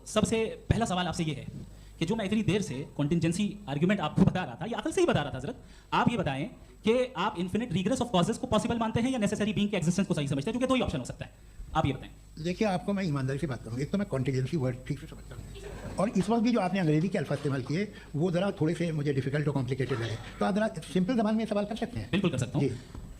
सबसे पहला सवाल आपसे ये है कि जो मैं इतनी देर से कॉन्टिंजेंसी आर्ग्यूमेंट आपको बता रहा था, ये अकल से ही बता रहा था हजरत, आप ये बताएं कि आप इन्फिनिट रिग्रेस ऑफ कॉजेस को पॉसिबल मानते हैं या नेसेसरी बीइंग के एग्जिस्टेंस को सही समझते हैं, क्योंकि दो ही ऑप्शन हो सकता है, आप ये बताएं। देखिए, आपको मैं ईमानदारी से बात करूँ, एक तो मैं कॉन्टिजेंसी वर्ड ठीक से समझता हूँ, और इस वक्त भी जो आपने अंग्रेजी के अल्फाज इस्तेमाल किए वो ज़रा थोड़े से मुझे डिफिकल्ट और कॉम्प्लिकेटेड लगे, तो आप ज़रा सिंपल ज़बान में सवाल कर सकते हैं। बिल्कुल कर सकता हूँ।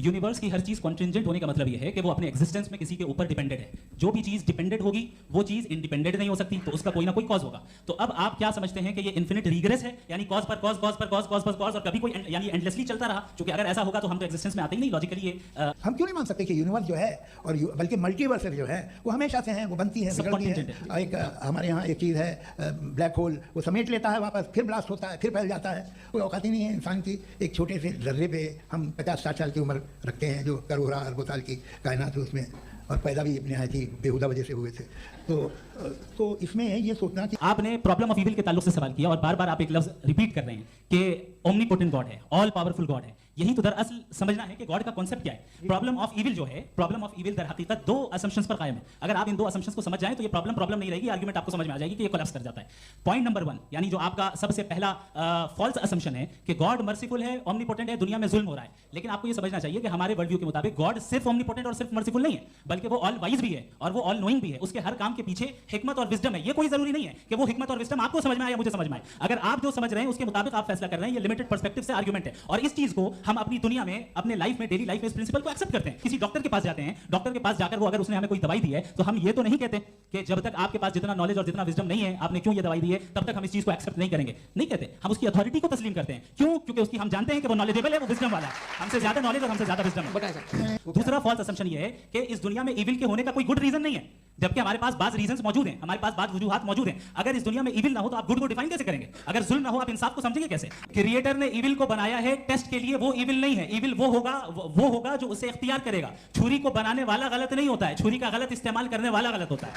यूनिवर्स की हर चीज कॉन्टिंजेंट होने का मतलब ये है कि वो अपने एग्जिस्टेंस में किसी के ऊपर डिपेंडेंट है। जो भी चीज डिपेंडेंट होगी वो चीज इंडिपेंडेंट नहीं हो सकती, तो उसका कोई ना कोई कॉज होगा। तो अब आप क्या समझते हैं कि ये इन्फिनिट रिग्रेस है, यानी कॉज पर कॉज, कॉज पर कॉज, कॉज पर कॉज, और कभी कोई यानी एंडलेसली चलता रहा, क्योंकि अगर ऐसा होगा तो हम तो एग्जिस्टेंस में आते ही नहीं लॉजिकली। ये हम क्यों नहीं मान सकते कि यूनिवर्स जो है और बल्कि मल्टीवर्स जो है वो हमेशा से हैं, वो बनती है, बिगड़ती है। एक हमारे यहाँ एक चीज़ है ब्लैक होल, वो समेट लेता है वापस, फिर ब्लास्ट होता है, फिर फैल जाता है। कोई औकात ही नहीं है इंसान की। एक छोटे से जर्रे पे हम 50-60 साल की उम्र रखते हैं, जो करोड़ों अरबों साल की कायनात है उसमें, और पैदा भी नहायत ही बेहुदा वजह से हुए थे। तो इसमें ये सोचना कि आपने प्रॉब्लम ऑफ इविल के ताल्लुक से सवाल किया और बार बार आप एक लफ्ज रिपीट कर रहे हैं कि ओमनीपोटेंट गॉड है, ऑल पावरफुल गॉड है। यही तो दरअसल समझना है कि गॉड का कॉन्सेप्ट क्या है। प्रॉब्लम ऑफ इविल जो है, प्रॉब्लम ऑफ इविल दर हकीकत दो असम्पशंस पर कायम है। अगर आप इन दो असम्पशंस को समझ जाएं तो ये प्रॉब्लम नहीं रहेगी, आर्गुमेंट आपको समझ में आ जाएगी कि ये कोलैप्स कर जाता है। पॉइंट नंबर 1, यानी जो आपका सबसे पहला फॉल्स असम्पशन है कि गॉड मर्सीफुल है, ओमनीपोटेंट है, दुनिया में जुल्म हो रहा है। लेकिन आपको ये समझना चाहिए कि हमारे वर्ल्ड व्यू के मुताबिक गॉड सिर्फ ओमनीपोटेंट और सिर्फ मर्सीफुल नहीं है, बल्कि वो ऑल वाइज भी है और वो ऑल नोइंग भी है। उसके हर काम के पीछे हिकमत और विजडम है। ये कोई जरूरी नहीं है कि वो हिकमत और विजडम आपको समझ में आए या मुझे समझ में आए। अगर आप जो समझ रहे हैं उसके मुताबिक आप फैसला कर रहे हैं, ये लिमिटेड पर्सपेक्टिव से आर्गुमेंट है। और इस चीज को हम अपनी दुनिया में, अपने लाइफ में, डेली लाइफ में इस प्रिंसिपल को एक्सेप्ट करते हैं। किसी डॉक्टर के पास जाते हैं, डॉक्टर के पास जाकर वो अगर उसने हमें कोई दवाई दी है तो हम ये तो नहीं कहते कि जब तक आपके पास जितना नॉलेज और जितना विजडम नहीं है, आपने क्यों ये दवाई दी है, तब तक हम इस चीज को एक्सेप्ट नहीं करेंगे। नहीं कहते, हम उसकी अथॉरिटी को तस्लीम करते हैं। क्यों? क्योंकि उसकी हम जानते हैं कि वो नॉलेजेबल है, वो विजडम वाला है, हमसे ज्यादा नॉलेज और हमसे ज्यादा विजडम है। दूसरा फॉल्स असम्पशन ये है कि इस दुनिया में इविल के होने का कोई गुड रीजन नहीं है, जबकि हमारे पास बात रीजंस मौजूद हैं, हमारे पास बात वजूहात मौजूद हैं। अगर इस दुनिया में इविल ना हो तो आप गुड को डिफाइन कैसे करेंगे? अगर जुल्म ना हो आप इंसाफ को समझेंगे कैसे? क्रिएटर ने इविल को बनाया है टेस्ट के लिए, वो इविल नहीं है। इविल वो होगा जो उसे इख्तियार करेगा। छुरी को बनाने वाला गलत नहीं होता है, छुरी का गलत इस्तेमाल करने वाला गलत होता है।